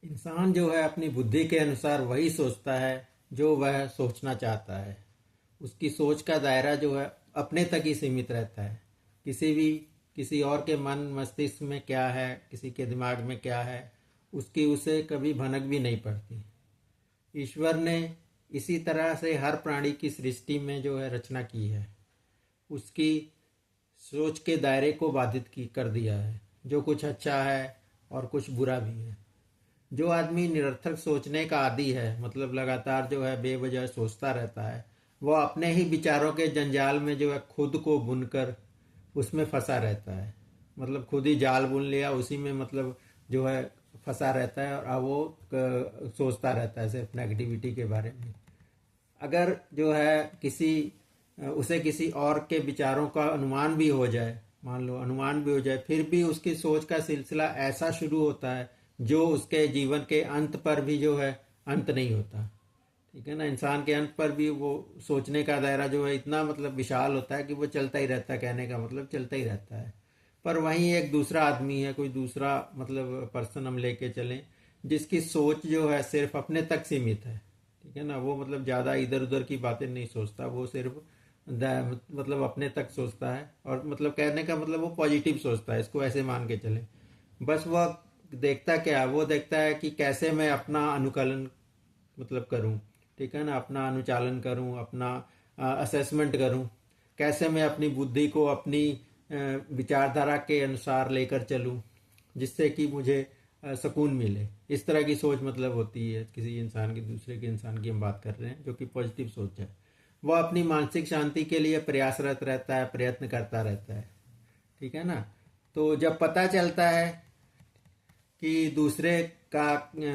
इंसान जो है अपनी बुद्धि के अनुसार वही सोचता है जो वह सोचना चाहता है। उसकी सोच का दायरा जो है अपने तक ही सीमित रहता है। किसी और के मन मस्तिष्क में क्या है, किसी के दिमाग में क्या है, उसकी उसे कभी भनक भी नहीं पड़ती। ईश्वर ने इसी तरह से हर प्राणी की सृष्टि में जो है रचना की है। उसकी सोच के दायरे को बाधित की कर दिया है। जो कुछ अच्छा है और कुछ बुरा भी है। जो आदमी निरर्थक सोचने का आदी है, मतलब लगातार जो है बेवजह सोचता रहता है, वह अपने ही विचारों के जंजाल में जो है खुद को बुनकर उसमें फंसा रहता है। मतलब खुद ही जाल बुन लिया, उसी में मतलब जो है फंसा रहता है और अब वो सोचता रहता है सिर्फ नेगेटिविटी के बारे में। अगर जो है उसे किसी और के विचारों का अनुमान भी हो जाए, मान लो अनुमान भी हो जाए, फिर भी उसकी सोच का सिलसिला ऐसा शुरू होता है जो उसके जीवन के अंत पर भी जो है अंत नहीं होता। ठीक है ना। इंसान के अंत पर भी वो सोचने का दायरा जो है इतना मतलब विशाल होता है कि वो चलता ही रहता है। कहने का मतलब चलता ही रहता है। पर वहीं एक दूसरा आदमी है, कोई दूसरा मतलब पर्सन हम लेके चलें, जिसकी सोच जो है सिर्फ अपने तक सीमित है। ठीक है ना। वो मतलब ज़्यादा इधर उधर की बातें नहीं सोचता, वो सिर्फ मतलब अपने तक सोचता है। और मतलब कहने का मतलब वो पॉजिटिव सोचता है, इसको ऐसे मान के चले। बस वह देखता क्या, वो देखता है कि कैसे मैं अपना अनुकलन मतलब करूं। ठीक है ना। अपना अनुचालन करूं, अपना असेसमेंट करूं। कैसे मैं अपनी बुद्धि को अपनी विचारधारा के अनुसार लेकर चलूं, जिससे कि मुझे सुकून मिले। इस तरह की सोच मतलब होती है किसी इंसान की। दूसरे के इंसान की हम बात कर रहे हैं जो कि पॉजिटिव सोच है। वह अपनी मानसिक शांति के लिए प्रयासरत रहता है, प्रयत्न करता रहता है। ठीक है ना। तो जब पता चलता है कि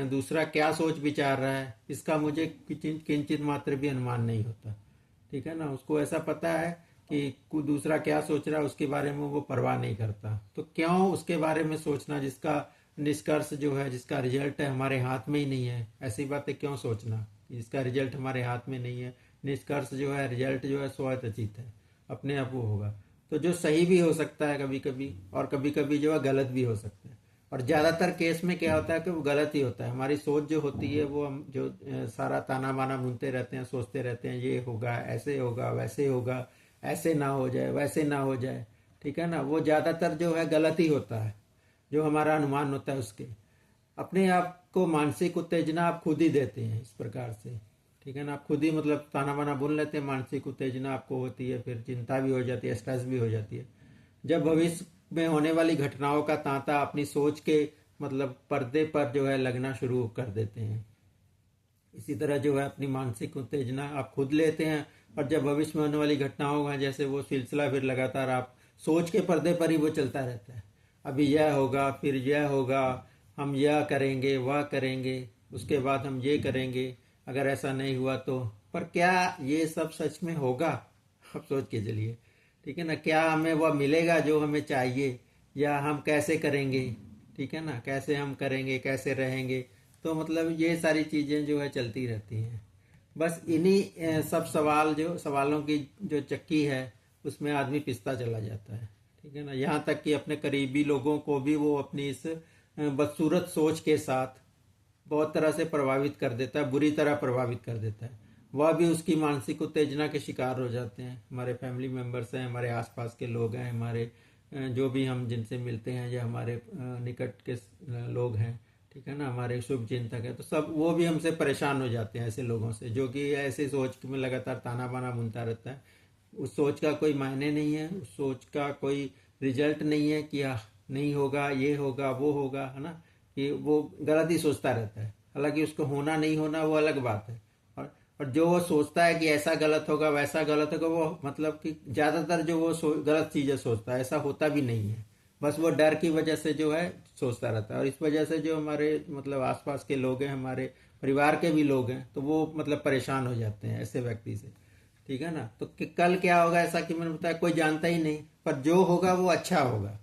दूसरा क्या सोच विचार रहा है, इसका मुझे किंचित मात्र भी अनुमान नहीं होता। ठीक है ना। उसको ऐसा पता है कि दूसरा क्या सोच रहा है, उसके बारे में वो परवाह नहीं करता। तो क्यों उसके बारे में सोचना जिसका निष्कर्ष जो है, जिसका रिजल्ट है हमारे हाथ में ही नहीं है। ऐसी बातें क्यों सोचना जिसका रिजल्ट हमारे हाथ में नहीं है। निष्कर्ष जो है, रिजल्ट जो है स्वरचित है, अपने आप वो होगा। तो जो सही भी हो सकता है कभी कभी, और कभी कभी जो है गलत भी हो सकता है। और ज़्यादातर केस में क्या होता है कि वो गलत ही होता है। हमारी सोच जो होती है वो हम जो सारा ताना बाना बुनते रहते हैं, सोचते रहते हैं ये होगा, ऐसे होगा, वैसे होगा, ऐसे ना हो जाए, वैसे ना हो जाए। ठीक है ना। वो ज़्यादातर जो है गलत ही होता है, जो हमारा अनुमान होता है उसके। अपने आप को मानसिक उत्तेजना आप खुद ही देते हैं इस प्रकार से। ठीक है ना। आप खुद ही मतलब ताना बाना बुन लेते हैं, मानसिक उत्तेजना आपको होती है, फिर चिंता भी हो जाती है, स्ट्रेस भी हो जाती है। जब भविष्य में होने वाली घटनाओं का तांता अपनी सोच के मतलब पर्दे पर जो है लगना शुरू कर देते हैं। इसी तरह जो है अपनी मानसिक उत्तेजना आप खुद लेते हैं। और जब भविष्य में होने वाली घटनाओं का जैसे वो सिलसिला फिर लगातार आप सोच के पर्दे पर ही वो चलता रहता है। अभी यह होगा, फिर यह होगा, हम यह करेंगे, वह करेंगे, उसके बाद हम ये करेंगे, अगर ऐसा नहीं हुआ तो। पर क्या ये सब सच में होगा? आप सोच के चलिए। ठीक है ना। क्या हमें वह मिलेगा जो हमें चाहिए, या हम कैसे करेंगे? ठीक है ना। कैसे हम करेंगे, कैसे रहेंगे? तो मतलब ये सारी चीज़ें जो है चलती रहती हैं। बस इन्हीं सब सवालों की जो चक्की है उसमें आदमी पिसता चला जाता है। ठीक है ना। यहाँ तक कि अपने करीबी लोगों को भी वो अपनी इस बदसूरत सोच के साथ बहुत तरह से प्रभावित कर देता है, बुरी तरह प्रभावित कर देता है। वह भी उसकी मानसिक उत्तेजना के शिकार हो जाते हैं। हमारे फैमिली मेम्बर्स हैं, हमारे आसपास के लोग हैं, हमारे जो भी हम जिनसे मिलते हैं, या हमारे निकट के लोग हैं। ठीक है ना। हमारे शुभ चिंतक है, तो सब वो भी हमसे परेशान हो जाते हैं ऐसे लोगों से, जो कि ऐसे सोच में लगातार ताना बाना बुनता रहता है। उस सोच का कोई मायने नहीं है, उस सोच का कोई रिजल्ट नहीं है कि नहीं होगा, ये होगा, वो होगा, है ना। कि वो गलत ही सोचता रहता है। हालांकि उसको होना नहीं होना वो अलग बात है। और जो वो सोचता है कि ऐसा गलत होगा, वैसा गलत होगा, वो मतलब कि ज़्यादातर जो वो गलत चीज़ें सोचता है, ऐसा होता भी नहीं है। बस वो डर की वजह से जो है सोचता रहता है। और इस वजह से जो हमारे मतलब आसपास के लोग हैं, हमारे परिवार के भी लोग हैं, तो वो मतलब परेशान हो जाते हैं ऐसे व्यक्ति से। ठीक है ना। तो कल क्या होगा ऐसा कि मैंने बताया कोई जानता ही नहीं, पर जो होगा वो अच्छा होगा।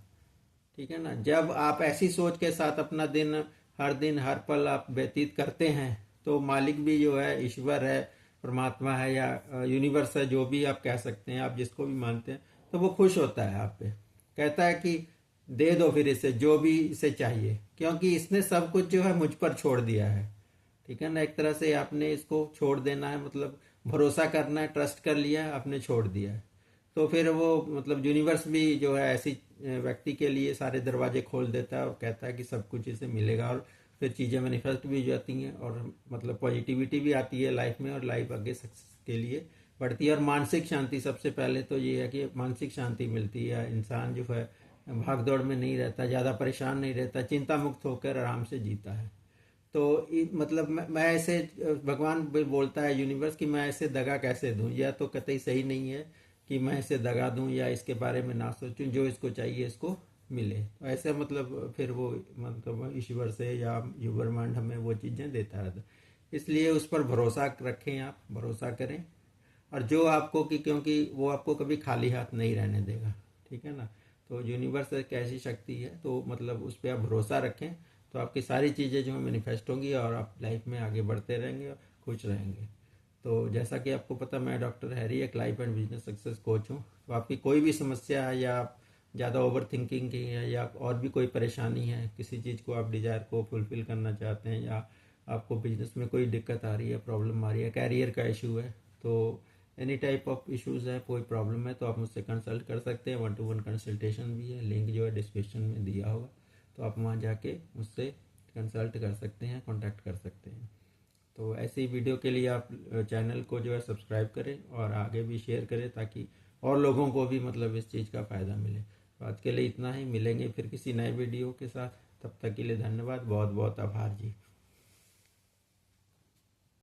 ठीक है ना। जब आप ऐसी सोच के साथ अपना दिन हर पल आप व्यतीत करते हैं, तो मालिक भी जो है, ईश्वर है, परमात्मा है, या यूनिवर्स है, जो भी आप कह सकते हैं, आप जिसको भी मानते हैं, तो वो खुश होता है आप पे। कहता है कि दे दो फिर इसे जो भी इसे चाहिए, क्योंकि इसने सब कुछ जो है मुझ पर छोड़ दिया है। ठीक है ना, एक तरह से आपने इसको छोड़ देना है, मतलब भरोसा करना है, ट्रस्ट कर लिया है, आपने छोड़ दिया है। तो फिर वो मतलब यूनिवर्स भी जो है ऐसी व्यक्ति के लिए सारे दरवाजे खोल देता है और कहता है कि सब कुछ इसे मिलेगा, और फिर चीज़ें मैनिफेस्ट भी हो जाती हैं और मतलब पॉजिटिविटी भी आती है लाइफ में, और लाइफ आगे सक्सेस के लिए बढ़ती है। और मानसिक शांति, सबसे पहले तो ये है कि मानसिक शांति मिलती है, इंसान जो है भाग दौड़ में नहीं रहता, ज़्यादा परेशान नहीं रहता, चिंता मुक्त होकर आराम से जीता है। तो मतलब मैं ऐसे भगवान बोलता है यूनिवर्स कि मैं ऐसे दगा कैसे दूं, यह तो कतई सही नहीं है कि मैं इसे दगा दूं या इसके बारे में ना सोचूं, जो इसको चाहिए इसको मिले। तो ऐसे मतलब फिर वो मतलब ईश्वर से या यूबरमांड हमें वो चीज़ें देता रहता, इसलिए उस पर भरोसा रखें, आप भरोसा करें। और जो आपको कि क्योंकि वो आपको कभी खाली हाथ नहीं रहने देगा। ठीक है ना, तो यूनिवर्स एक ऐसी शक्ति है, तो मतलब उस पर आप भरोसा रखें, तो आपकी सारी चीज़ें जो है मैनिफेस्ट होंगी और आप लाइफ में आगे बढ़ते रहेंगे और खुश रहेंगे। तो जैसा कि आपको पता, मैं डॉक्टर हैरी, एक life and business success coach हूँ। तो आपकी कोई भी समस्या है, या आप ज़्यादा ओवर थिंकिंग की है, या और भी कोई परेशानी है, किसी चीज़ को आप डिज़ायर को फुलफिल करना चाहते हैं, या आपको बिजनेस में कोई दिक्कत आ रही है, प्रॉब्लम आ रही है, कैरियर का इशू है, तो एनी टाइप ऑफ इश्यूज़ है, कोई प्रॉब्लम है, तो आप मुझसे कंसल्ट कर सकते हैं। 1-to-1 कंसल्टेशन भी है, लिंक जो है डिस्क्रिप्शन में दिया होगा, तो आप वहाँ जाके मुझसे कंसल्ट कर सकते हैं, कांटेक्ट कर सकते हैं। तो ऐसे ही वीडियो के लिए आप चैनल को जो है सब्सक्राइब करें और आगे भी शेयर करें, ताकि और लोगों को भी मतलब इस चीज़ का फ़ायदा मिले। तो आज के लिए इतना ही, मिलेंगे फिर किसी नए वीडियो के साथ। तब तक के लिए धन्यवाद, बहुत बहुत आभार जी।